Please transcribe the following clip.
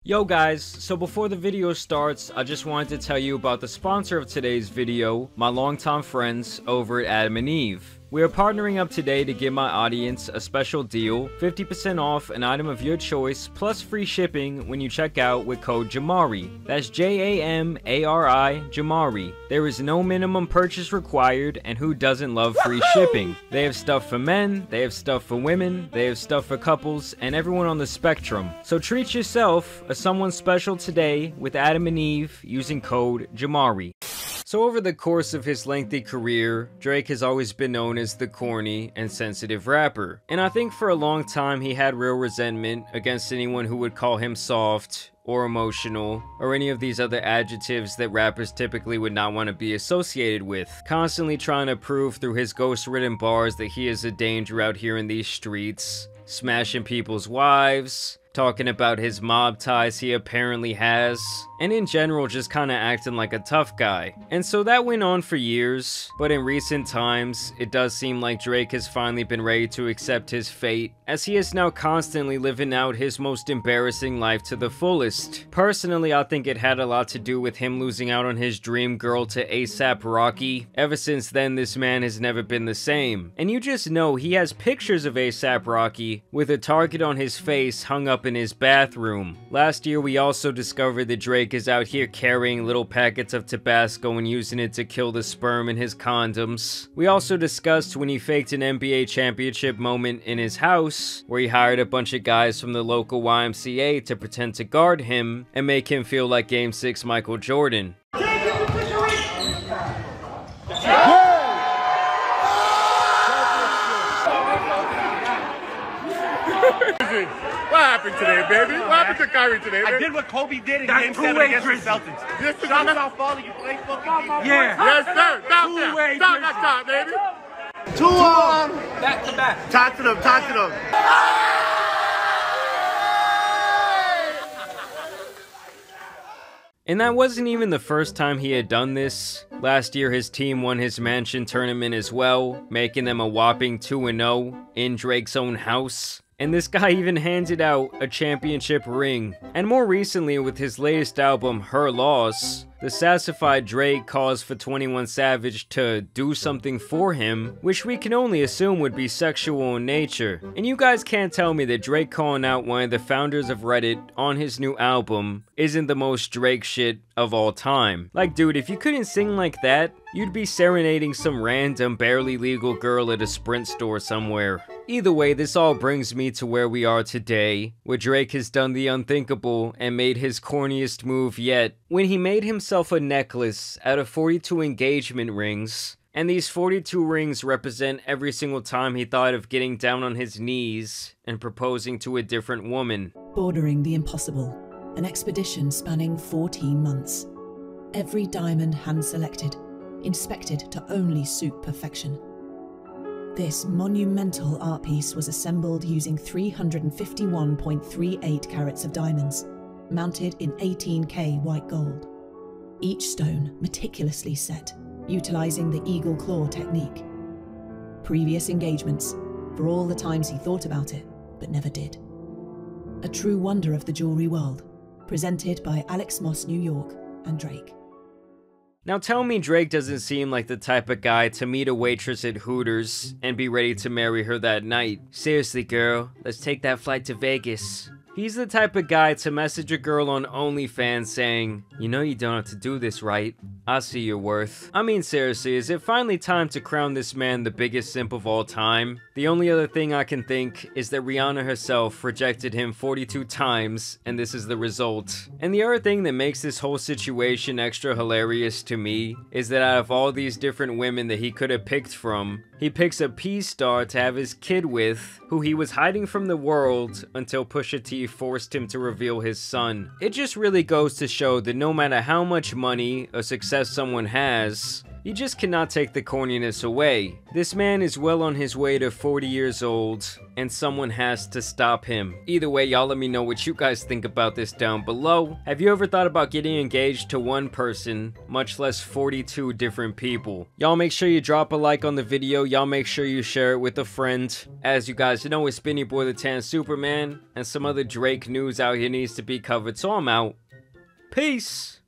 Yo guys, so before the video starts, I just wanted to tell you about the sponsor of today's video, my longtime friends over at Adam and Eve. We are partnering up today to give my audience a special deal, 50% off an item of your choice, plus free shipping when you check out with code JAMARI. That's J-A-M-A-R-I, JAMARI. There is no minimum purchase required, and who doesn't love free shipping? They have stuff for men, they have stuff for women, they have stuff for couples, and everyone on the spectrum. So treat yourself as someone special today with Adam and Eve using code JAMARI. So over the course of his lengthy career, Drake has always been known as the corny and sensitive rapper. And I think for a long time he had real resentment against anyone who would call him soft or emotional or any of these other adjectives that rappers typically would not want to be associated with. Constantly trying to prove through his ghost-ridden bars that he is a danger out here in these streets, smashing people's wives, talking about his mob ties he apparently has, and in general just kinda acting like a tough guy. And so that went on for years, but in recent times, it does seem like Drake has finally been ready to accept his fate, as he is now constantly living out his most embarrassing life to the fullest. Personally, I think it had a lot to do with him losing out on his dream girl to A$AP Rocky. Ever since then, this man has never been the same. And you just know he has pictures of A$AP Rocky with a target on his face hung up in his bathroom. Last year, we also discovered that Drake is out here carrying little packets of Tabasco and using it to kill the sperm in his condoms. We also discussed when he faked an NBA championship moment in his house, where he hired a bunch of guys from the local YMCA to pretend to guard him and make him feel like Game 6 Michael Jordan. What happened today, baby? What happened to Kyrie today, man? I did what Kobe did in Game 7 against the Celtics. Yes, sir. Shots off falling, you play fucking defense. Yeah. Yes, sir. Stop that. Stop that shot, baby. 2 on. Back to back. Talk to them. Talk to them. And that wasn't even the first time he had done this. Last year, his team won his mansion tournament as well, making them a whopping 2-0 in Drake's own house. And this guy even handed out a championship ring. And more recently, with his latest album, Her Loss, the sassified Drake calls for 21 Savage to do something for him, which we can only assume would be sexual in nature. And you guys can't tell me that Drake calling out one of the founders of Reddit on his new album isn't the most Drake shit of all time. Like, dude, if you couldn't sing like that, you'd be serenading some random, barely legal girl at a Sprint store somewhere. Either way, this all brings me to where we are today, where Drake has done the unthinkable and made his corniest move yet, when he made himself a necklace out of 42 engagement rings. And these 42 rings represent every single time he thought of getting down on his knees and proposing to a different woman. Bordering the impossible, an expedition spanning 14 months. Every diamond hand-selected, inspected to only suit perfection. This monumental art piece was assembled using 351.38 carats of diamonds, mounted in 18K white gold. Each stone meticulously set, utilizing the eagle claw technique. Previous engagements, for all the times he thought about it, but never did. A true wonder of the jewelry world, presented by Alex Moss New York and Drake. Now tell me Drake doesn't seem like the type of guy to meet a waitress at Hooters and be ready to marry her that night. Seriously girl, let's take that flight to Vegas. He's the type of guy to message a girl on OnlyFans saying, "You know you don't have to do this, right? I see your worth." I mean seriously, is it finally time to crown this man the biggest simp of all time? The only other thing I can think is that Rihanna herself rejected him 42 times, and this is the result. And the other thing that makes this whole situation extra hilarious to me is that out of all these different women that he could have picked from, he picks a P-star to have his kid with, who he was hiding from the world until Pusha T forced him to reveal his son. It just really goes to show that no matter how much money or success someone has, You just cannot take the corniness away. This man is well on his way to 40 years old, and someone has to stop him. Either way, y'all let me know what you guys think about this down below. Have you ever thought about getting engaged to one person, much less 42 different people? Y'all make sure you drop a like on the video. Y'all make sure you share it with a friend. As you guys know, it's been your boy the Tan Superman, and some other Drake news out here needs to be covered, so I'm out. Peace!